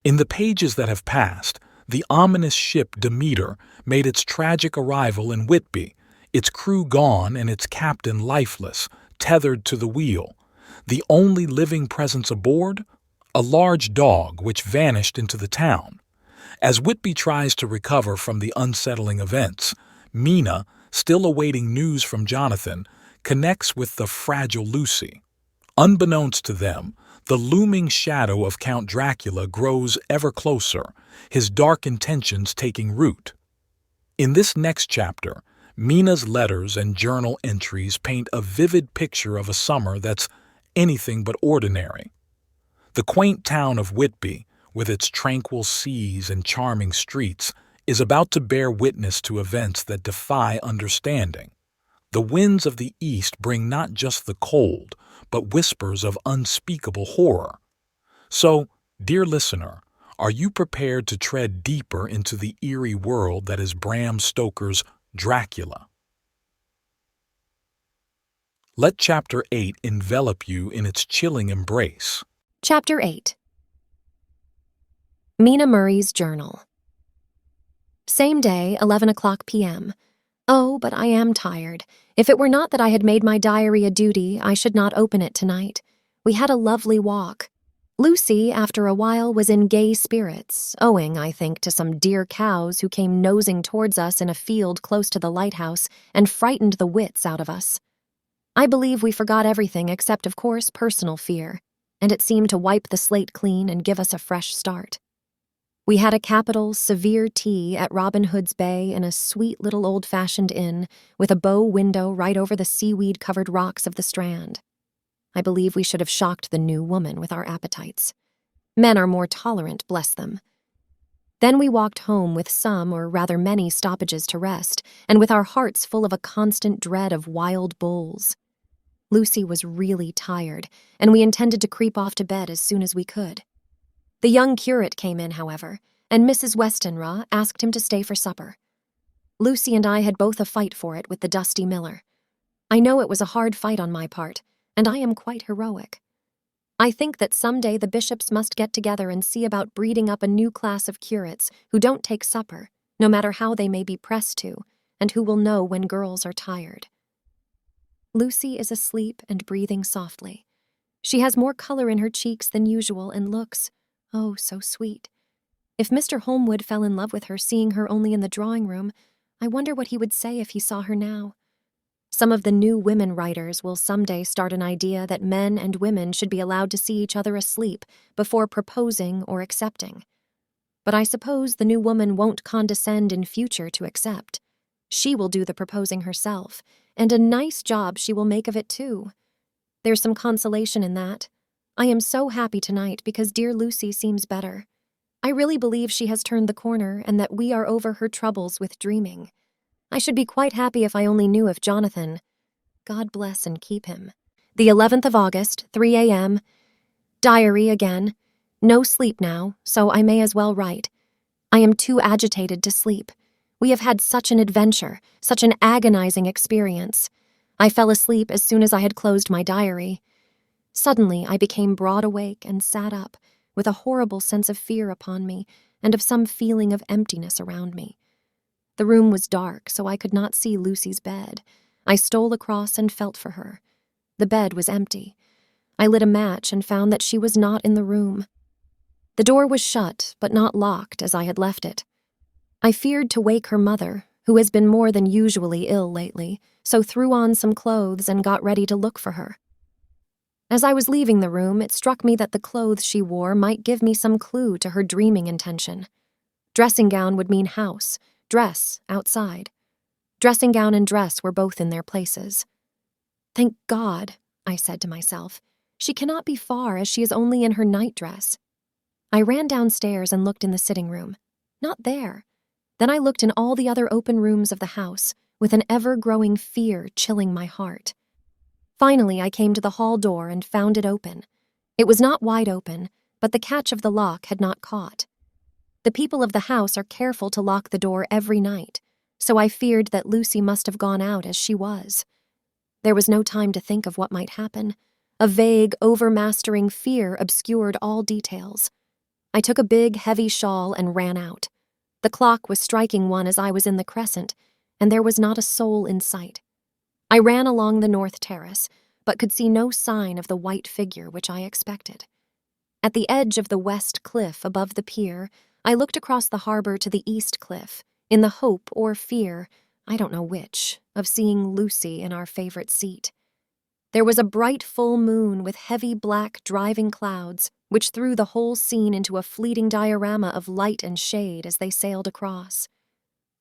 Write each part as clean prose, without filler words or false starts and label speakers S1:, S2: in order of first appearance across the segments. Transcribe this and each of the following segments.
S1: In the pages that have passed, the ominous ship Demeter made its tragic arrival in Whitby, its crew gone and its captain lifeless, tethered to the wheel. The only living presence aboard? A large dog which vanished into the town. As Whitby tries to recover from the unsettling events, Mina, still awaiting news from Jonathan, connects with the fragile Lucy. Unbeknownst to them, the looming shadow of Count Dracula grows ever closer, his dark intentions taking root. In this next chapter, Mina's letters and journal entries paint a vivid picture of a summer that's anything but ordinary. The quaint town of Whitby, with its tranquil seas and charming streets, is about to bear witness to events that defy understanding. The winds of the east bring not just the cold, but whispers of unspeakable horror. So, dear listener, are you prepared to tread deeper into the eerie world that is Bram Stoker's Dracula? Let Chapter 8 envelop you in its chilling embrace.
S2: Chapter 8. Mina Murray's Journal. Same day, 11 p.m. Oh, but I am tired. If it were not that I had made my diary a duty, I should not open it tonight. We had a lovely walk. Lucy, after a while, was in gay spirits, owing, I think, to some dear cows who came nosing towards us in a field close to the lighthouse and frightened the wits out of us. I believe we forgot everything except, of course, personal fear, and it seemed to wipe the slate clean and give us a fresh start. We had a capital, severe tea at Robin Hood's Bay in a sweet little old-fashioned inn with a bow window right over the seaweed-covered rocks of the Strand. I believe we should have shocked the new woman with our appetites. Men are more tolerant, bless them. Then we walked home with some, or rather many, stoppages to rest, and with our hearts full of a constant dread of wild bulls. Lucy was really tired, and we intended to creep off to bed as soon as we could. The young curate came in, however, and Mrs. Westenra asked him to stay for supper. Lucy and I had both a fight for it with the dusty miller. I know it was a hard fight on my part, and I am quite heroic. I think that someday the bishops must get together and see about breeding up a new class of curates who don't take supper, no matter how they may be pressed to, and who will know when girls are tired. Lucy is asleep and breathing softly. She has more color in her cheeks than usual and looks, oh, so sweet. If Mr. Holmwood fell in love with her seeing her only in the drawing-room, I wonder what he would say if he saw her now. Some of the new women writers will someday start an idea that men and women should be allowed to see each other asleep before proposing or accepting. But I suppose the new woman won't condescend in future to accept. She will do the proposing herself, and a nice job she will make of it too. There's some consolation in that. I am so happy tonight because dear Lucy seems better. I really believe she has turned the corner and that we are over her troubles with dreaming. I should be quite happy if I only knew if Jonathan— God bless and keep him. The 11th of August, 3 a.m. Diary again. No sleep now, so I may as well write. I am too agitated to sleep. We have had such an adventure, such an agonizing experience. I fell asleep as soon as I had closed my diary. Suddenly I became broad awake and sat up, with a horrible sense of fear upon me and of some feeling of emptiness around me. The room was dark, so I could not see Lucy's bed. I stole across and felt for her. The bed was empty. I lit a match and found that she was not in the room. The door was shut, but not locked as I had left it. I feared to wake her mother, who has been more than usually ill lately, so threw on some clothes and got ready to look for her. As I was leaving the room, it struck me that the clothes she wore might give me some clue to her dreaming intention. Dressing gown would mean house, dress, outside. Dressing gown and dress were both in their places. Thank God, I said to myself. She cannot be far, as she is only in her nightdress. I ran downstairs and looked in the sitting room. Not there. Then I looked in all the other open rooms of the house, with an ever-growing fear chilling my heart. Finally, I came to the hall door and found it open. It was not wide open, but the catch of the lock had not caught. The people of the house are careful to lock the door every night, so I feared that Lucy must have gone out as she was. There was no time to think of what might happen. A vague, overmastering fear obscured all details. I took a big, heavy shawl and ran out. The clock was striking 1 as I was in the crescent, and there was not a soul in sight. I ran along the north terrace, but could see no sign of the white figure which I expected. At the edge of the west cliff above the pier, I looked across the harbor to the east cliff, in the hope or fear, I don't know which, of seeing Lucy in our favorite seat. There was a bright full moon with heavy black driving clouds, which threw the whole scene into a fleeting diorama of light and shade as they sailed across.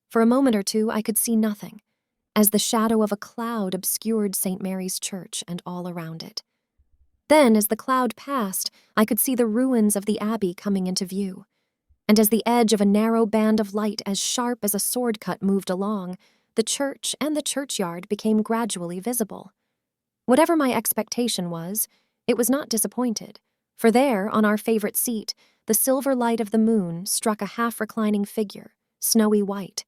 S2: For a moment or two I could see nothing, as the shadow of a cloud obscured St. Mary's Church and all around it. Then, as the cloud passed, I could see the ruins of the abbey coming into view, and as the edge of a narrow band of light as sharp as a sword cut moved along, the church and the churchyard became gradually visible. Whatever my expectation was, it was not disappointed, for there, on our favorite seat, the silver light of the moon struck a half-reclining figure, snowy white.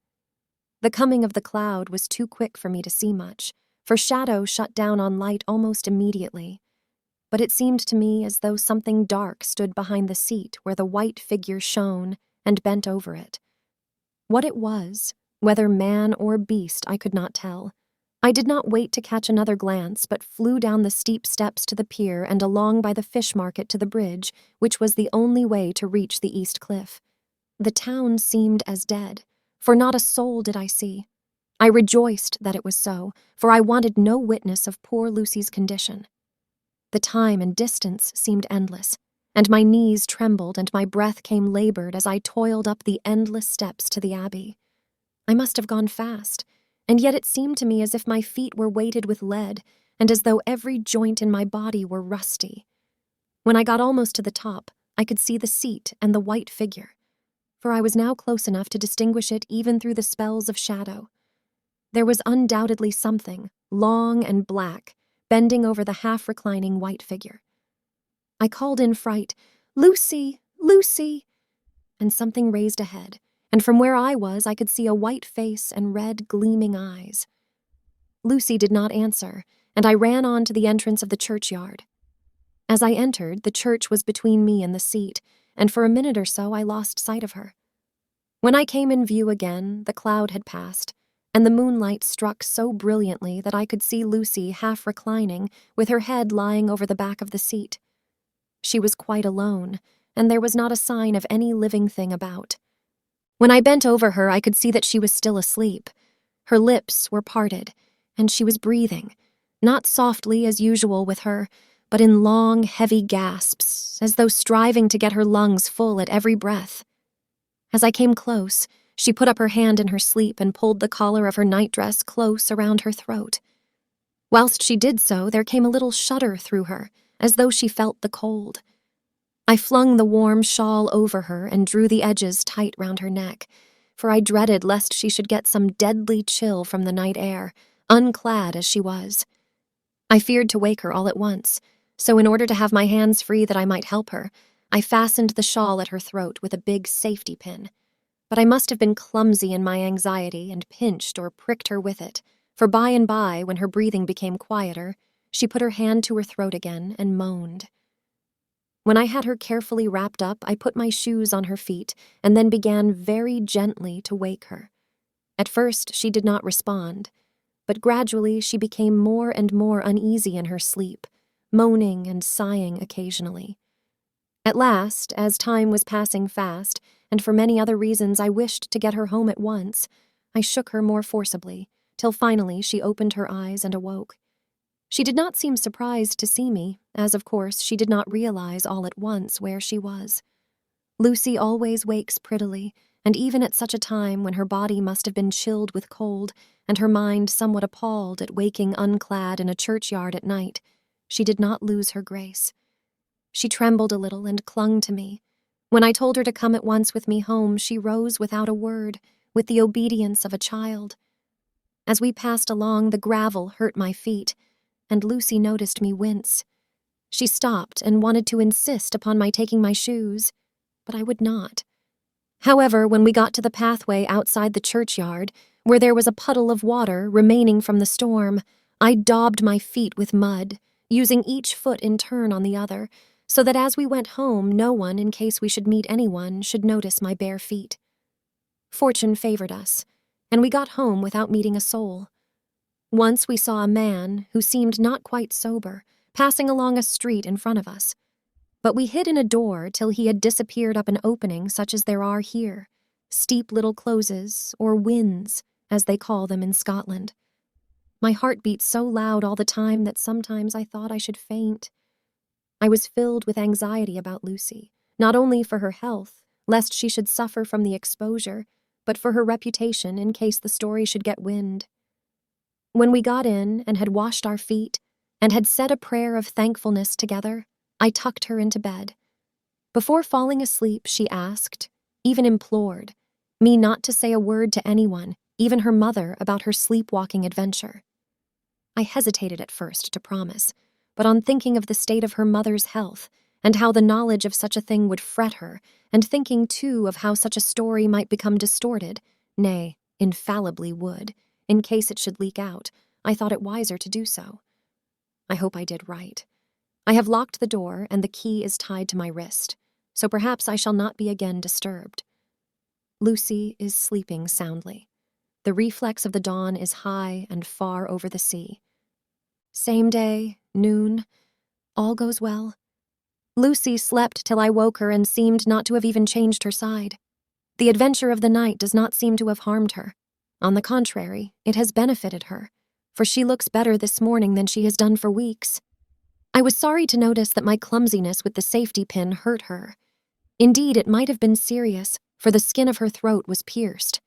S2: The coming of the cloud was too quick for me to see much, for shadow shut down on light almost immediately. But it seemed to me as though something dark stood behind the seat where the white figure shone and bent over it. What it was, whether man or beast, I could not tell. I did not wait to catch another glance, but flew down the steep steps to the pier and along by the fish market to the bridge, which was the only way to reach the east cliff. The town seemed as dead, for not a soul did I see. I rejoiced that it was so, for I wanted no witness of poor Lucy's condition. The time and distance seemed endless, and my knees trembled and my breath came labored as I toiled up the endless steps to the abbey. I must have gone fast, and yet it seemed to me as if my feet were weighted with lead, and as though every joint in my body were rusty. When I got almost to the top, I could see the seat and the white figure, for I was now close enough to distinguish it even through the spells of shadow. There was undoubtedly something, long and black, bending over the half-reclining white figure. I called in fright, "Lucy! Lucy!" and something raised a head, and from where I was I could see a white face and red, gleaming eyes. Lucy did not answer, and I ran on to the entrance of the churchyard. As I entered, the church was between me and the seat, and for a minute or so I lost sight of her. When I came in view again, the cloud had passed, and the moonlight struck so brilliantly that I could see Lucy half reclining, with her head lying over the back of the seat. She was quite alone, and there was not a sign of any living thing about. When I bent over her, I could see that she was still asleep. Her lips were parted, and she was breathing, not softly as usual with her, but in long, heavy gasps, as though striving to get her lungs full at every breath. As I came close, she put up her hand in her sleep and pulled the collar of her nightdress close around her throat. Whilst she did so, there came a little shudder through her, as though she felt the cold. I flung the warm shawl over her and drew the edges tight round her neck, for I dreaded lest she should get some deadly chill from the night air, unclad as she was. I feared to wake her all at once, so in order to have my hands free that I might help her, I fastened the shawl at her throat with a big safety pin. But I must have been clumsy in my anxiety and pinched or pricked her with it, for by and by, when her breathing became quieter, she put her hand to her throat again and moaned. When I had her carefully wrapped up, I put my shoes on her feet and then began very gently to wake her. At first, she did not respond, but gradually she became more and more uneasy in her sleep, moaning and sighing occasionally. At last, as time was passing fast, and for many other reasons I wished to get her home at once, I shook her more forcibly, till finally she opened her eyes and awoke. She did not seem surprised to see me, as of course she did not realize all at once where she was. Lucy always wakes prettily, and even at such a time when her body must have been chilled with cold, and her mind somewhat appalled at waking unclad in a churchyard at night, she did not lose her grace. She trembled a little and clung to me. When I told her to come at once with me home, she rose without a word, with the obedience of a child. As we passed along, the gravel hurt my feet, and Lucy noticed me wince. She stopped and wanted to insist upon my taking my shoes, but I would not. However, when we got to the pathway outside the churchyard, where there was a puddle of water remaining from the storm, I daubed my feet with mud, using each foot in turn on the other, so that as we went home, no one, in case we should meet anyone, should notice my bare feet. Fortune favored us, and we got home without meeting a soul. Once we saw a man, who seemed not quite sober, passing along a street in front of us. But we hid in a door till he had disappeared up an opening such as there are here, steep little closes, or wynds, as they call them in Scotland. My heart beat so loud all the time that sometimes I thought I should faint. I was filled with anxiety about Lucy, not only for her health, lest she should suffer from the exposure, but for her reputation in case the story should get wind. When we got in and had washed our feet and had said a prayer of thankfulness together, I tucked her into bed. Before falling asleep, she asked, even implored, me not to say a word to anyone, even her mother, about her sleepwalking adventure. I hesitated at first to promise, but on thinking of the state of her mother's health, and how the knowledge of such a thing would fret her, and thinking, too, of how such a story might become distorted, nay, infallibly would, in case it should leak out, I thought it wiser to do so. I hope I did right. I have locked the door, and the key is tied to my wrist, so perhaps I shall not be again disturbed. Lucy is sleeping soundly. The reflex of the dawn is high and far over the sea. Same day, noon, all goes well. Lucy slept till I woke her and seemed not to have even changed her side. The adventure of the night does not seem to have harmed her. On the contrary, it has benefited her, for she looks better this morning than she has done for weeks. I was sorry to notice that my clumsiness with the safety pin hurt her. Indeed, it might have been serious, for the skin of her throat was pierced.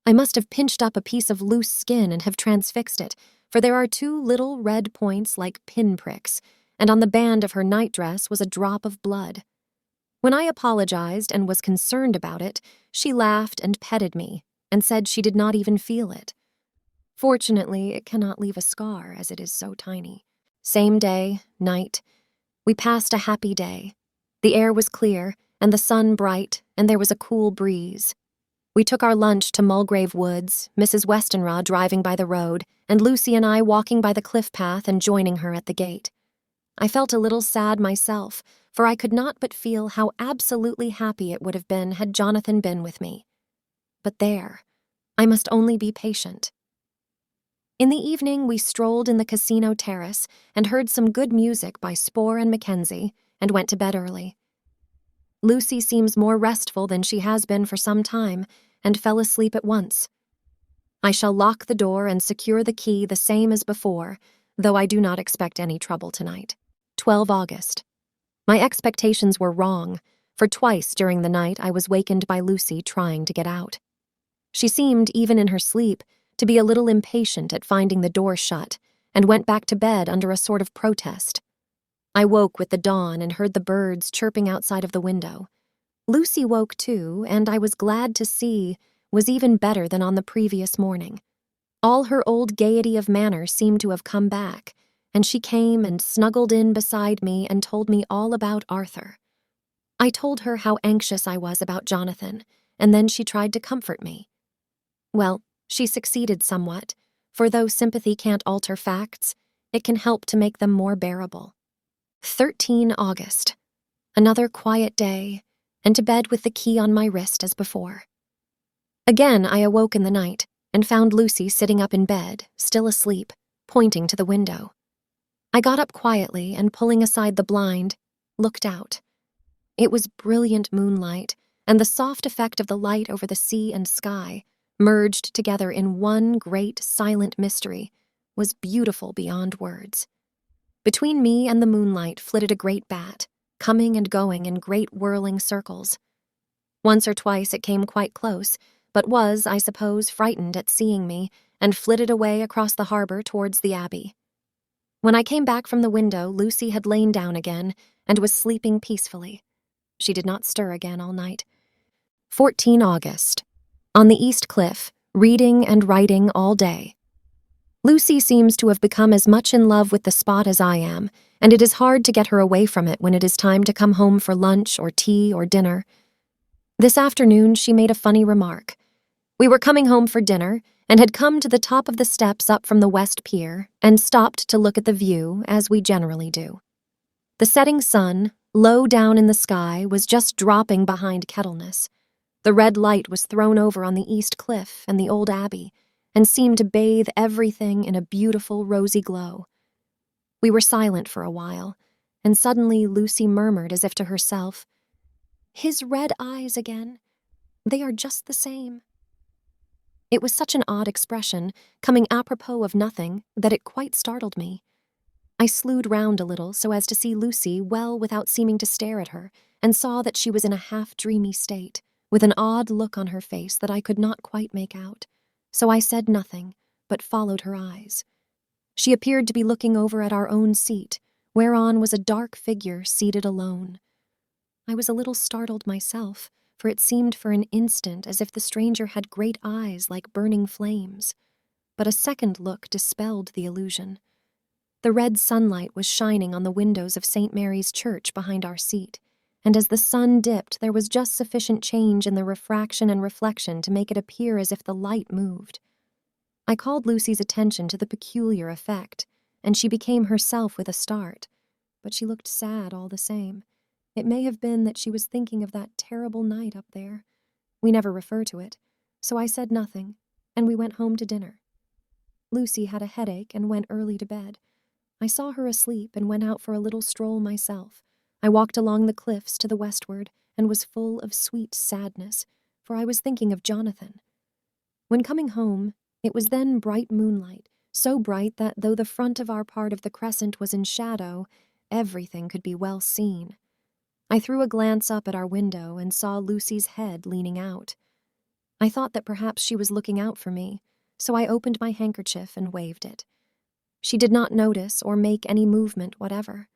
S2: I must have pinched up a piece of loose skin and have transfixed it, for there are 2 little red points like pinpricks, and on the band of her nightdress was a drop of blood. When I apologized and was concerned about it, she laughed and petted me, and said she did not even feel it. Fortunately, it cannot leave a scar, as it is so tiny. Same day, night. We passed a happy day. The air was clear, and the sun bright, and there was a cool breeze. We took our lunch to Mulgrave Woods, Mrs. Westenra driving by the road, and Lucy and I walking by the cliff path and joining her at the gate. I felt a little sad myself, for I could not but feel how absolutely happy it would have been had Jonathan been with me. But there, I must only be patient. In the evening, we strolled in the casino terrace and heard some good music by Spohr and Mackenzie, and went to bed early. Lucy seems more restful than she has been for some time, and fell asleep at once. I shall lock the door and secure the key the same as before, though I do not expect any trouble tonight. 12 August. My expectations were wrong, for twice during the night I was wakened by Lucy trying to get out. She seemed, even in her sleep, to be a little impatient at finding the door shut, and went back to bed under a sort of protest. I woke with the dawn and heard the birds chirping outside of the window. Lucy woke too, and I was glad to see was even better than on the previous morning. All her old gaiety of manner seemed to have come back, and she came and snuggled in beside me and told me all about Arthur. I told her how anxious I was about Jonathan, and then she tried to comfort me. Well, she succeeded somewhat, for though sympathy can't alter facts, it can help to make them more bearable. 13 August. Another quiet day, and to bed with the key on my wrist as before. Again I awoke in the night, and found Lucy sitting up in bed, still asleep, pointing to the window. I got up quietly and, pulling aside the blind, looked out. It was brilliant moonlight, and the soft effect of the light over the sea and sky, merged together in one great silent mystery, was beautiful beyond words. Between me and the moonlight flitted a great bat, coming and going in great whirling circles. Once or twice it came quite close, but was, I suppose, frightened at seeing me, and flitted away across the harbor towards the Abbey. When I came back from the window, Lucy had lain down again, and was sleeping peacefully. She did not stir again all night. 14 August. On the East Cliff, reading and writing all day. Lucy seems to have become as much in love with the spot as I am, and it is hard to get her away from it when it is time to come home for lunch or tea or dinner. This afternoon she made a funny remark. We were coming home for dinner, and had come to the top of the steps up from the West Pier, and stopped to look at the view, as we generally do. The setting sun, Low down in the sky was just dropping behind Kettleness. The red light was thrown over on the east cliff and the old abbey, and seemed to bathe everything in a beautiful rosy glow. We were silent for a while, and suddenly Lucy murmured as if to herself, "His red eyes again. They are just the same." It was such an odd expression, coming apropos of nothing, that it quite startled me. I slewed round a little so as to see Lucy well without seeming to stare at her, and saw that she was in a half-dreamy state, with an odd look on her face that I could not quite make out. So I said nothing, but followed her eyes. She appeared to be looking over at our own seat, whereon was a dark figure seated alone. I was a little startled myself, for it seemed for an instant as if the stranger had great eyes like burning flames. But a second look dispelled the illusion. The red sunlight was shining on the windows of St. Mary's Church behind our seat, and as the sun dipped there was just sufficient change in the refraction and reflection to make it appear as if the light moved. I called Lucy's attention to the peculiar effect, and she became herself with a start, but she looked sad all the same. It may have been that she was thinking of that terrible night up there. We never refer to it, so I said nothing, and we went home to dinner. Lucy had a headache and went early to bed. I saw her asleep and went out for a little stroll myself. I walked along the cliffs to the westward and was full of sweet sadness, for I was thinking of Jonathan. When coming home, it was then bright moonlight, so bright that though the front of our part of the crescent was in shadow, everything could be well seen. I threw a glance up at our window and saw Lucy's head leaning out. I thought that perhaps she was looking out for me, so I opened my handkerchief and waved it. She did not notice or make any movement whatever.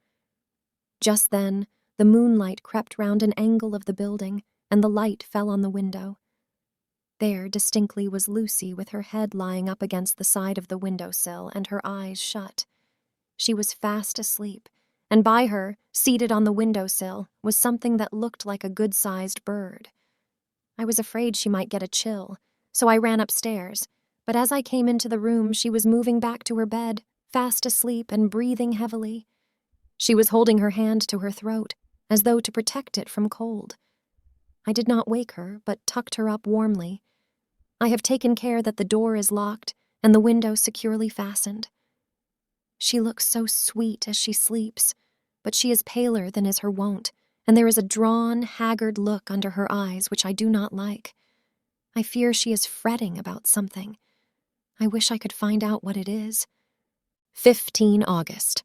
S2: Just then, the moonlight crept round an angle of the building, and the light fell on the window. There, distinctly, was Lucy with her head lying up against the side of the window-sill and her eyes shut. She was fast asleep, and by her, seated on the window-sill, was something that looked like a good-sized bird. I was afraid she might get a chill, so I ran upstairs, but as I came into the room she was moving back to her bed, fast asleep and breathing heavily. She was holding her hand to her throat, as though to protect it from cold. I did not wake her, but tucked her up warmly. I have taken care that the door is locked and the window securely fastened. She looks so sweet as she sleeps, but she is paler than is her wont, and there is a drawn, haggard look under her eyes which I do not like. I fear she is fretting about something. I wish I could find out what it is. 15 August.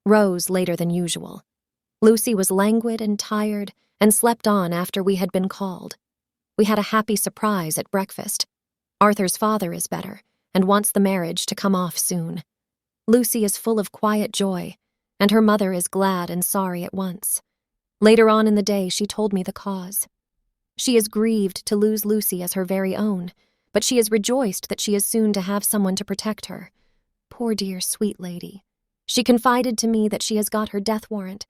S2: Rose later than usual. Lucy was languid and tired, and slept on after we had been called. We had a happy surprise at breakfast. Arthur's father is better, and wants the marriage to come off soon. Lucy is full of quiet joy, and her mother is glad and sorry at once. Later on in the day she told me the cause. She is grieved to lose Lucy as her very own, but she is rejoiced that she is soon to have someone to protect her. Poor dear sweet lady. She confided to me that she has got her death warrant.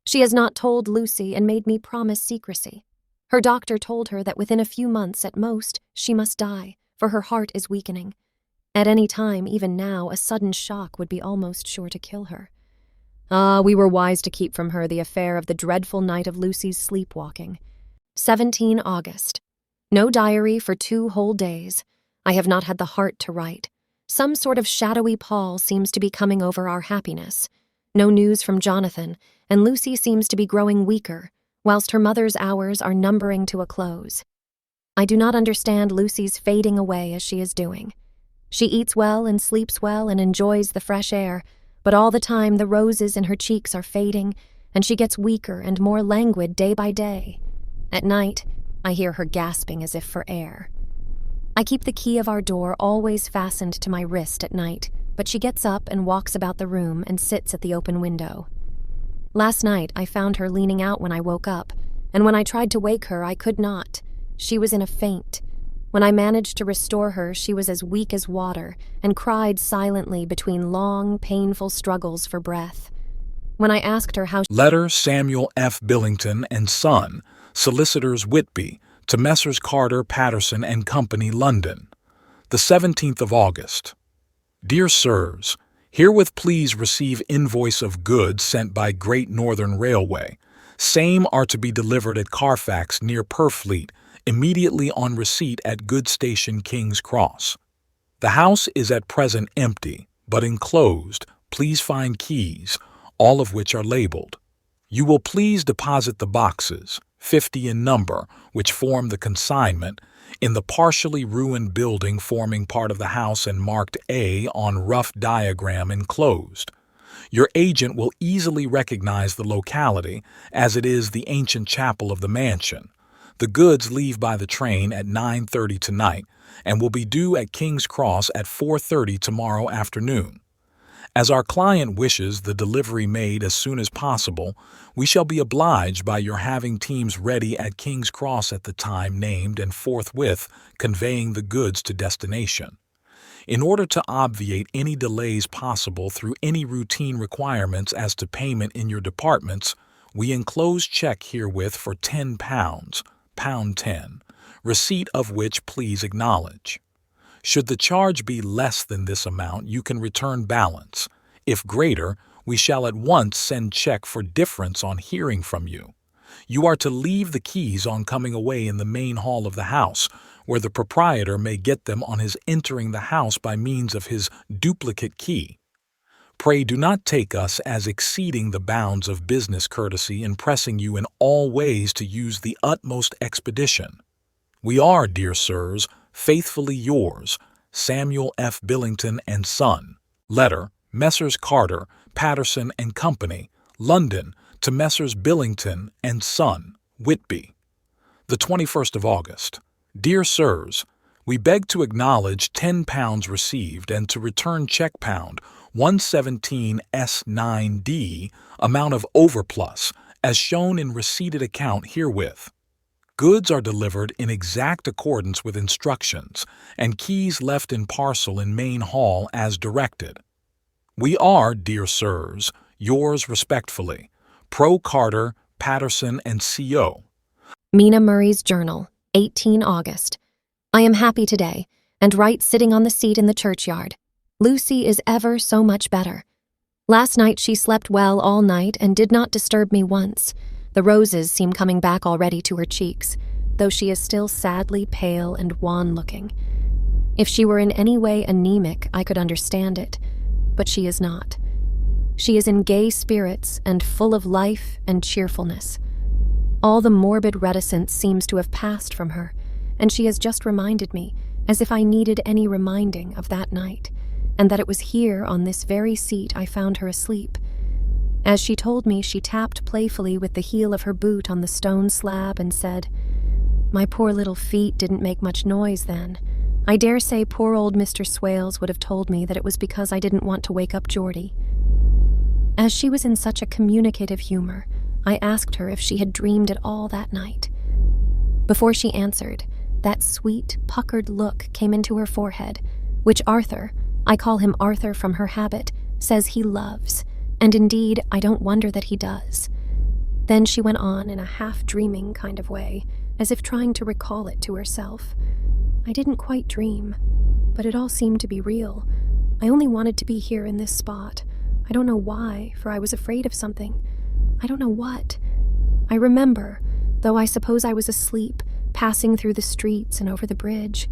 S2: She has not told Lucy and made me promise secrecy. Her doctor told her that within a few months at most she must die, for her heart is weakening. At any time, even now, a sudden shock would be almost sure to kill her. Ah, we were wise to keep from her the affair of the dreadful night of Lucy's sleepwalking. 17 August. No diary for 2 whole days. I have not had the heart to write. Some sort of shadowy pall seems to be coming over our happiness. No news from Jonathan, and Lucy seems to be growing weaker, whilst her mother's hours are numbering to a close. I do not understand Lucy's fading away as she is doing. She eats well and sleeps well and enjoys the fresh air, but all the time the roses in her cheeks are fading, and she gets weaker and more languid day by day. At night, I hear her gasping as if for air. I keep the key of our door always fastened to my wrist at night, but she gets up and walks about the room and sits at the open window. Last night I found her leaning out when I woke up, and when I tried to wake her I could not. She was in a faint. When I managed to restore her, she was as weak as water and cried silently between long, painful struggles for breath. When I asked her how
S1: Letter Samuel F. Billington and Son, Solicitors Whitby, to Messrs. Carter, Patterson and Company, London. The 17th of August. Dear Sirs, herewith please receive invoice of goods sent by Great Northern Railway, Same are to be delivered at Carfax near Purfleet, immediately on receipt at Good Station King's Cross. The house is at present empty, but enclosed. Please find keys, all of which are labeled. You will please deposit the boxes, 50 in number, which form the consignment, in the partially ruined building forming part of the house and marked A on rough diagram enclosed. Your agent will easily recognize the locality, as it is the ancient chapel of the mansion. The goods leave by the train at 9:30 tonight and will be due at King's Cross at 4:30 tomorrow afternoon. As our client wishes the delivery made as soon as possible, we shall be obliged by your having teams ready at King's Cross at the time named and forthwith conveying the goods to destination. In order to obviate any delays possible through any routine requirements as to payment in your departments, we enclose check herewith for £10, £10, receipt of which please acknowledge. Should the charge be less than this amount, you can return balance. If greater, we shall at once send check for difference on hearing from you. You are to leave the keys on coming away in the main hall of the house, where the proprietor may get them on his entering the house by means of his duplicate key. Pray do not take us as exceeding the bounds of business courtesy in pressing you in all ways to use the utmost expedition. We are, dear sirs, faithfully yours, Samuel F. Billington and Son. Letter, Messrs. Carter, Patterson and Company, London, to Messrs. Billington and Son, Whitby. The 21st of August. Dear sirs, we beg to acknowledge £10 received and to return check pound 117S9D, amount of overplus, as shown in receipted account herewith. Goods are delivered in exact accordance with instructions, and keys left in parcel in main hall as directed. We are, dear sirs, yours respectfully, Pro Carter, Patterson and Co.
S2: Mina Murray's Journal, 18 August. I am happy today, and write sitting on the seat in the churchyard. Lucy is ever so much better. Last night she slept well all night and did not disturb me once. The roses seem coming back already to her cheeks, though she is still sadly pale and wan-looking. If she were in any way anemic, I could understand it, but she is not. She is in gay spirits and full of life and cheerfulness. All the morbid reticence seems to have passed from her, and she has just reminded me, as if I needed any reminding, of that night, and that it was here on this very seat I found her asleep. As she told me, she tapped playfully with the heel of her boot on the stone slab and said, "My poor little feet didn't make much noise then. I dare say poor old Mr. Swales would have told me that it was because I didn't want to wake up Geordie." As she was in such a communicative humor, I asked her if she had dreamed at all that night. Before she answered, that sweet, puckered look came into her forehead, which Arthur, I call him Arthur from her habit, says he loves, and indeed I don't wonder that he does. Then she went on in a half-dreaming kind of way, as if trying to recall it to herself. I didn't quite dream, but it all seemed to be real. I only wanted to be here in this spot. I don't know why, for I was afraid of something. I don't know what. I remember, though I suppose I was asleep, passing through the streets and over the bridge.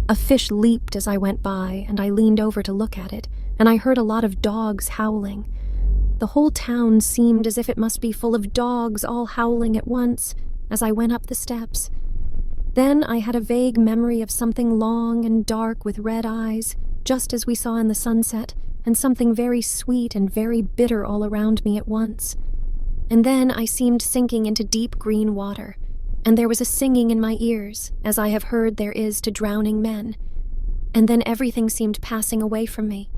S2: A fish leaped as I went by, and I leaned over to look at it, and I heard a lot of dogs howling. The whole town seemed as if it must be full of dogs all howling at once as I went up the steps. Then I had a vague memory of something long and dark with red eyes, just as we saw in the sunset, and something very sweet and very bitter all around me at once. And then I seemed sinking into deep green water, and there was a singing in my ears, as I have heard there is to drowning men. And then everything seemed passing away from me.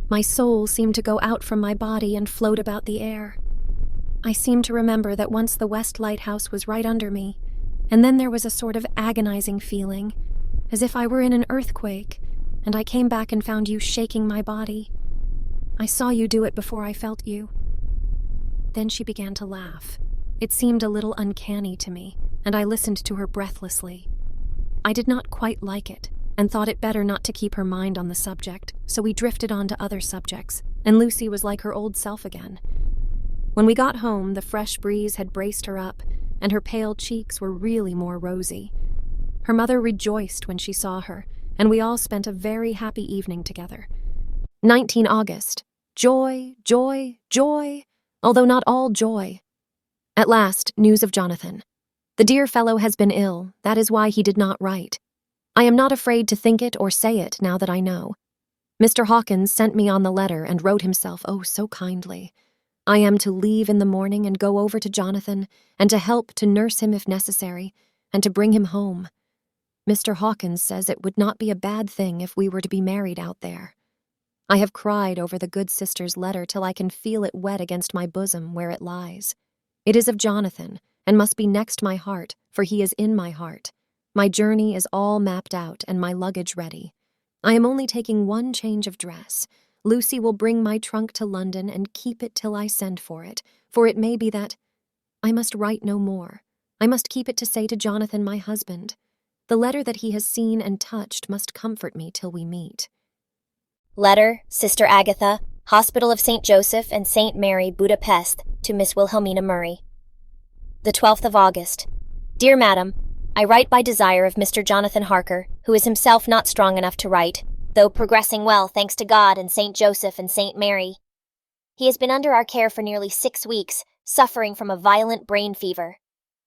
S2: My soul seemed to go out from my body and float about the air. I seem to remember that once the West Lighthouse was right under me, and then there was a sort of agonizing feeling, as if I were in an earthquake, and I came back and found you shaking my body. I saw you do it before I felt you. Then she began to laugh. It seemed a little uncanny to me, and I listened to her breathlessly. I did not quite like it, and thought it better not to keep her mind on the subject, so we drifted on to other subjects, and Lucy was like her old self again. When we got home, the fresh breeze had braced her up, and her pale cheeks were really more rosy. Her mother rejoiced when she saw her, and we all spent a very happy evening together. 19 August. Joy, joy, joy, although not all joy. At last, news of Jonathan. The dear fellow has been ill, that is why he did not write. I am not afraid to think it or say it now that I know. Mr. Hawkins sent me on the letter and wrote himself, oh, so kindly. I am to leave in the morning and go over to Jonathan, and to help to nurse him if necessary, and to bring him home. Mr. Hawkins says it would not be a bad thing if we were to be married out there. I have cried over the good sister's letter till I can feel it wet against my bosom where it lies. It is of Jonathan, and must be next my heart, for he is in my heart. My journey is all mapped out and my luggage ready. I am only taking one change of dress. Lucy will bring my trunk to London and keep it till I send for it may be that I must write no more. I must keep it to say to Jonathan, my husband. The letter that he has seen and touched must comfort me till we meet.
S3: Letter, Sister Agatha, Hospital of St. Joseph and St. Mary, Budapest, to Miss Wilhelmina Murray. The 12th of August. Dear Madam, I write by desire of Mr. Jonathan Harker, who is himself not strong enough to write, though progressing well thanks to God and St. Joseph and St. Mary. He has been under our care for nearly 6 weeks, suffering from a violent brain fever.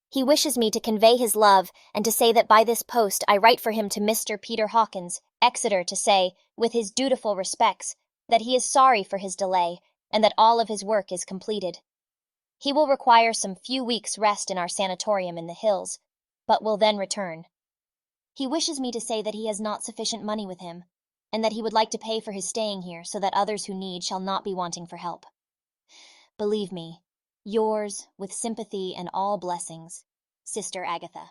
S3: He wishes me to convey his love and to say that by this post I write for him to Mr. Peter Hawkins, Exeter, to say, with his dutiful respects, that he is sorry for his delay and that all of his work is completed. He will require some few weeks' rest in our sanatorium in the hills, but will then return. He wishes me to say that he has not sufficient money with him, and that he would like to pay for his staying here so that others who need shall not be wanting for help. Believe me, yours, with sympathy and all blessings, Sister Agatha.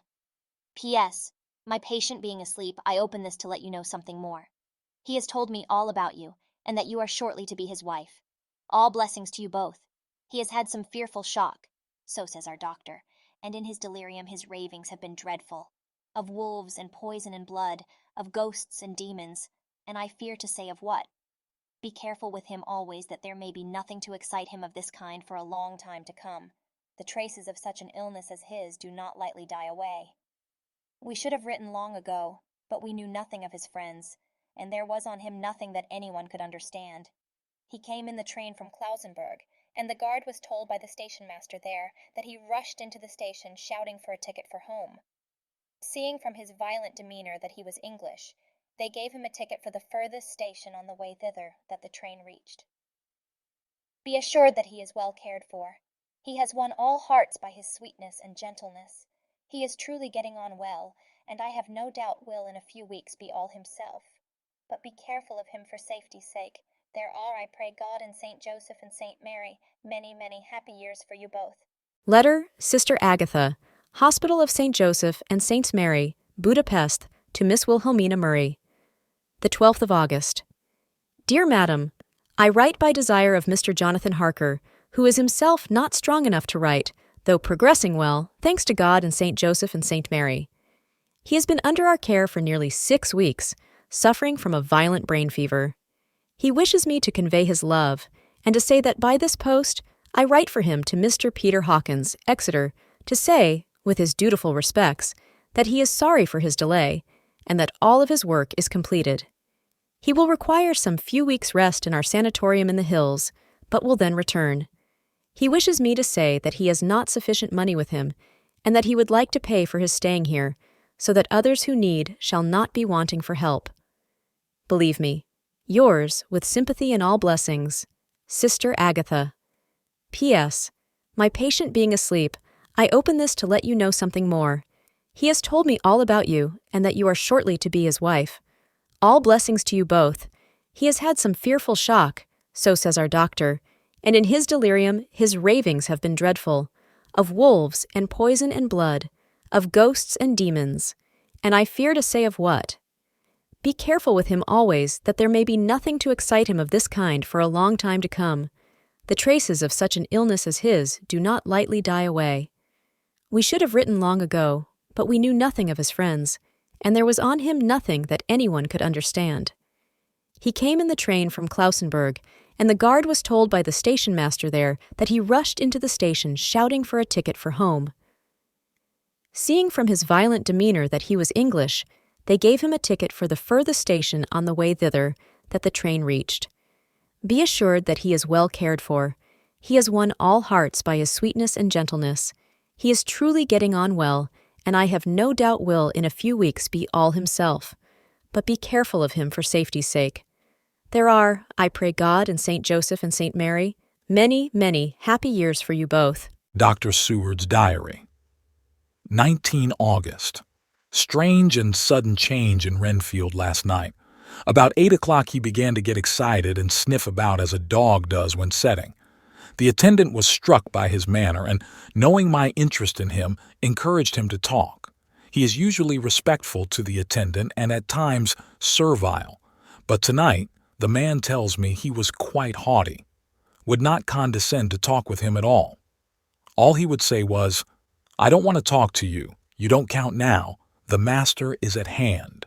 S3: P.S. My patient being asleep, I open this to let you know something more. He has told me all about you, and that you are shortly to be his wife. All blessings to you both. He has had some fearful shock, so says our doctor, and in his delirium his ravings have been dreadful, of wolves and poison and blood, of ghosts and demons, and I fear to say of what. Be careful with him always that there may be nothing to excite him of this kind for a long time to come. The traces of such an illness as his do not lightly die away. We should have written long ago, but we knew nothing of his friends, and there was on him nothing that anyone could understand. He came in the train from Klausenburg, and the guard was told by the station master there that he rushed into the station shouting for a ticket for home. Seeing from his violent demeanor that he was English, they gave him a ticket for the furthest station on the way thither that the train reached. Be assured that he is well cared for. He has won all hearts by his sweetness and gentleness. He is truly getting on well, and I have no doubt will in a few weeks be all himself. But be careful of him for safety's sake. There are, I pray God and St. Joseph and St. Mary, many, many happy years for you both.
S4: Letter, Sister Agatha, Hospital of St. Joseph and St. Mary, Budapest, to Miss Wilhelmina Murray. The 12th of August. Dear Madam, I write by desire of Mr. Jonathan Harker, who is himself not strong enough to write, though progressing well, thanks to God and St. Joseph and St. Mary. He has been under our care for nearly 6 weeks, suffering from a violent brain fever. He wishes me to convey his love, and to say that by this post I write for him to Mr. Peter Hawkins, Exeter, to say, with his dutiful respects, that he is sorry for his delay, and that all of his work is completed. He will require some few weeks' rest in our sanatorium in the hills, but will then return. He wishes me to say that he has not sufficient money with him, and that he would like to pay for his staying here, so that others who need shall not be wanting for help. Believe me, yours, with sympathy and all blessings, Sister Agatha. P.S. My patient being asleep, I open this to let you know something more. He has told me all about you, and that you are shortly to be his wife. All blessings to you both. He has had some fearful shock, so says our doctor, and in his delirium his ravings have been dreadful, of wolves and poison and blood, of ghosts and demons, and I fear to say of what. Be careful with him always that there may be nothing to excite him of this kind for a long time to come. The traces of such an illness as his do not lightly die away. We should have written long ago, but we knew nothing of his friends, and there was on him nothing that anyone could understand. He came in the train from Klausenburg, and the guard was told by the station master there that he rushed into the station shouting for a ticket for home. Seeing from his violent demeanor that he was English, they gave him a ticket for the furthest station on the way thither that the train reached. Be assured that he is well cared for. He has won all hearts by his sweetness and gentleness. He is truly getting on well, and I have no doubt will in a few weeks be all himself. But be careful of him for safety's sake. There are, I pray God and St. Joseph and St. Mary, many, many happy years for you both.
S1: Dr. Seward's Diary. 19 August. Strange and sudden change in Renfield last night. About 8 o'clock he began to get excited and sniff about as a dog does when setting. The attendant was struck by his manner and, knowing my interest in him, encouraged him to talk. He is usually respectful to the attendant and at times servile, but tonight the man tells me he was quite haughty, would not condescend to talk with him at all. All he would say was, "I don't want to talk to you. You don't count now. The master is at hand."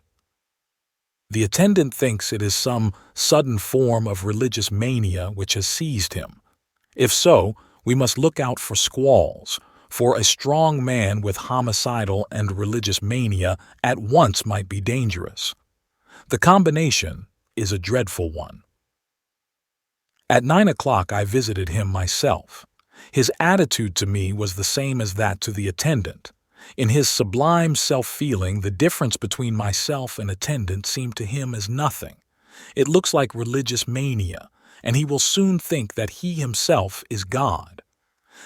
S1: The attendant thinks it is some sudden form of religious mania which has seized him. If so, we must look out for squalls, for a strong man with homicidal and religious mania at once might be dangerous. The combination is a dreadful one. At 9 o'clock I visited him myself. His attitude to me was the same as that to the attendant. In his sublime self-feeling, the difference between myself and attendant seemed to him as nothing. It looks like religious mania, and he will soon think that he himself is God.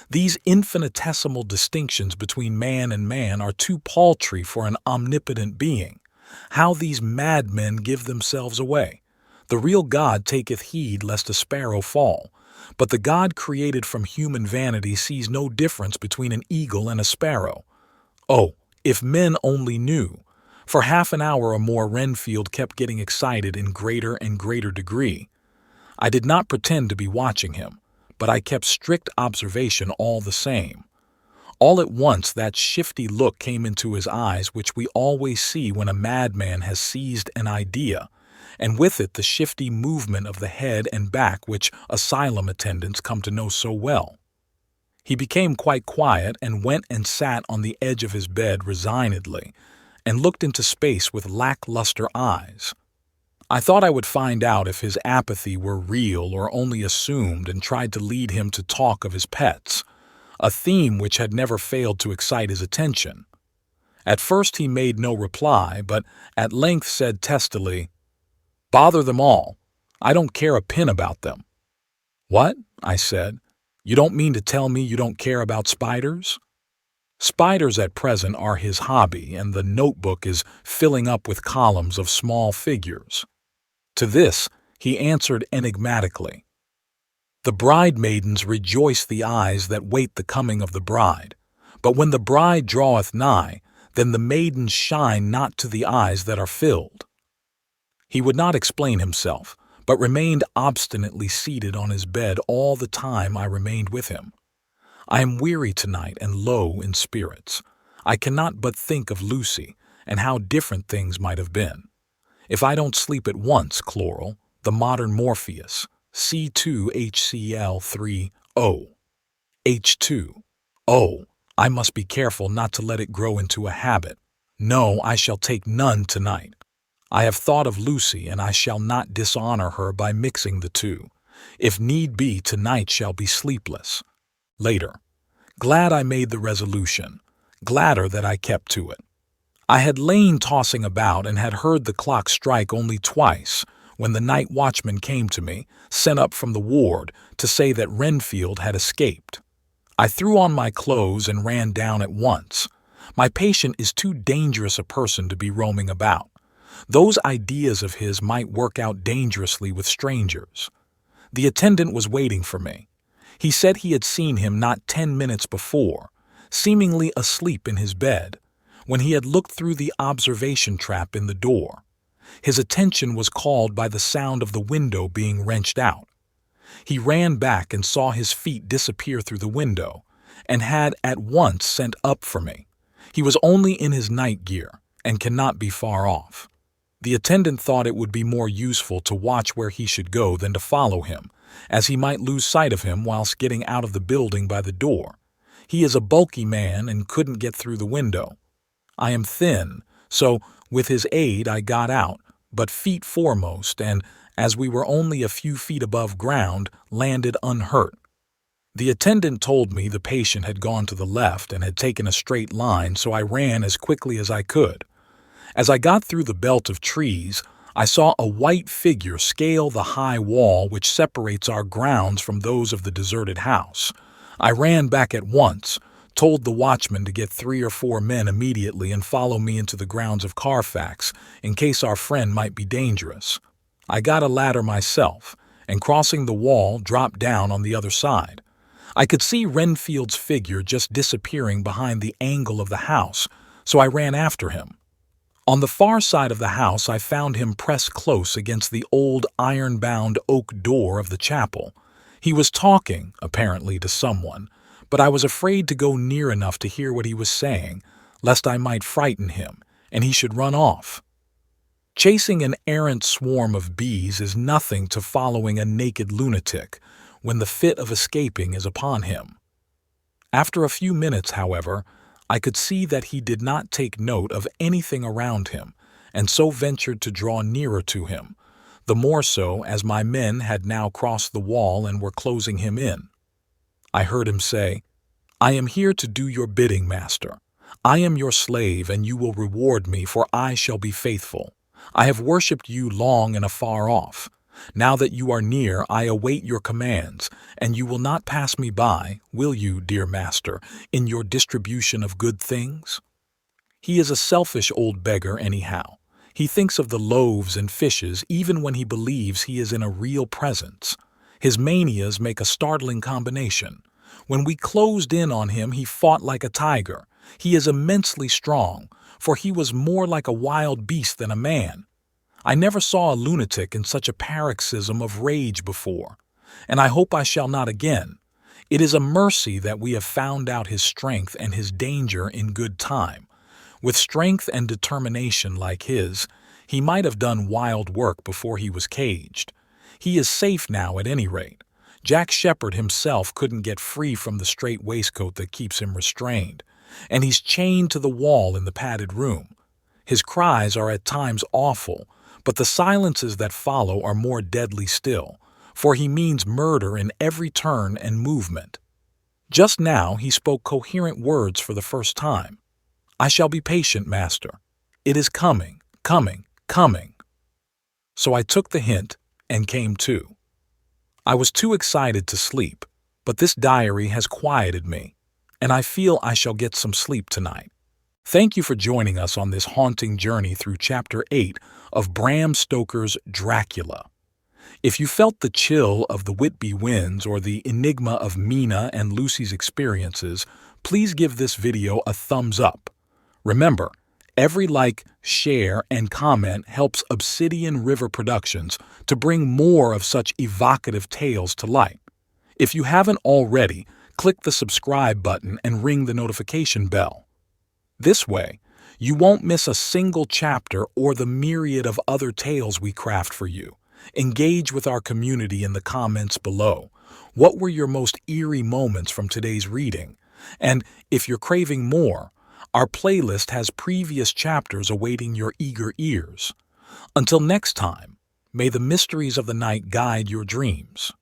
S1: These infinitesimal distinctions between man and man are too paltry for an omnipotent being. How these madmen give themselves away! The real God taketh heed lest a sparrow fall, but the God created from human vanity sees no difference between an eagle and a sparrow. Oh, if men only knew! For half an hour or more Renfield kept getting excited in greater and greater degree. I did not pretend to be watching him, but I kept strict observation all the same. All at once that shifty look came into his eyes which we always see when a madman has seized an idea, and with it the shifty movement of the head and back which asylum attendants come to know so well. He became quite quiet and went and sat on the edge of his bed resignedly, and looked into space with lackluster eyes. I thought I would find out if his apathy were real or only assumed, and tried to lead him to talk of his pets, a theme which had never failed to excite his attention. At first he made no reply, but at length said testily, "Bother them all. I don't care a pin about them." "What?" I said. "You don't mean to tell me you don't care about spiders?" Spiders at present are his hobby, and the notebook is filling up with columns of small figures. To this he answered enigmatically, "The bridemaidens rejoice the eyes that wait the coming of the bride, but when the bride draweth nigh, then the maidens shine not to the eyes that are filled." He would not explain himself, but remained obstinately seated on his bed all the time I remained with him. I am weary tonight and low in spirits. I cannot but think of Lucy, and how different things might have been. If I don't sleep at once, chloral, the modern Morpheus, C2HCl3O. H2. Oh, I must be careful not to let it grow into a habit. No, I shall take none tonight. I have thought of Lucy, and I shall not dishonor her by mixing the two. If need be, tonight shall be sleepless. Later. Glad I made the resolution, gladder that I kept to it. I had lain tossing about and had heard the clock strike only twice when the night watchman came to me, sent up from the ward, to say that Renfield had escaped. I threw on my clothes and ran down at once. My patient is too dangerous a person to be roaming about. Those ideas of his might work out dangerously with strangers. The attendant was waiting for me. He said he had seen him not 10 minutes before, seemingly asleep in his bed, when he had looked through the observation trap in the door. His attention was called by the sound of the window being wrenched out. He ran back and saw his feet disappear through the window, and had at once sent up for me. He was only in his night gear, and cannot be far off. The attendant thought it would be more useful to watch where he should go than to follow him, as he might lose sight of him whilst getting out of the building by the door. He is a bulky man and couldn't get through the window. I am thin, so with his aid I got out, but feet foremost, and as we were only a few feet above ground, landed unhurt. The attendant told me the patient had gone to the left and had taken a straight line, so I ran as quickly as I could. As I got through the belt of trees, I saw a white figure scale the high wall which separates our grounds from those of the deserted house. I ran back at once, told the watchman to get 3 or 4 men immediately and follow me into the grounds of Carfax, in case our friend might be dangerous. I got a ladder myself, and crossing the wall, dropped down on the other side. I could see Renfield's figure just disappearing behind the angle of the house, so I ran after him. On the far side of the house, I found him pressed close against the old iron-bound oak door of the chapel. He was talking, apparently, to someone, but I was afraid to go near enough to hear what he was saying, lest I might frighten him, and he should run off. Chasing an errant swarm of bees is nothing to following a naked lunatic when the fit of escaping is upon him. After a few minutes, however, I could see that he did not take note of anything around him, and so ventured to draw nearer to him, the more so as my men had now crossed the wall and were closing him in. I heard him say, "I am here to do your bidding, master. I am your slave, and you will reward me, for I shall be faithful. I have worshipped you long and afar off. Now that you are near, I await your commands, and you will not pass me by, will you, dear master, in your distribution of good things?" He is a selfish old beggar anyhow. He thinks of the loaves and fishes even when he believes he is in a real presence. His manias make a startling combination. When we closed in on him, he fought like a tiger. He is immensely strong, for he was more like a wild beast than a man. I never saw a lunatic in such a paroxysm of rage before, and I hope I shall not again. It is a mercy that we have found out his strength and his danger in good time. With strength and determination like his, he might have done wild work before he was caged. He is safe now at any rate. Jack Shepherd himself couldn't get free from the strait waistcoat that keeps him restrained, and he's chained to the wall in the padded room. His cries are at times awful, but the silences that follow are more deadly still, for he means murder in every turn and movement. Just now he spoke coherent words for the first time. "I shall be patient, master. It is coming, coming, coming." So I took the hint and came to. I was too excited to sleep, but this diary has quieted me, and I feel I shall get some sleep tonight. Thank you for joining us on this haunting journey through Chapter 8 of Bram Stoker's Dracula. If you felt the chill of the Whitby winds or the enigma of Mina and Lucy's experiences, please give this video a thumbs up. Remember, every like, share, and comment helps Obsidian River Productions to bring more of such evocative tales to light. If you haven't already, click the subscribe button and ring the notification bell. This way, you won't miss a single chapter or the myriad of other tales we craft for you. Engage with our community in the comments below. What were your most eerie moments from today's reading? And if you're craving more, our playlist has previous chapters awaiting your eager ears. Until next time, may the mysteries of the night guide your dreams.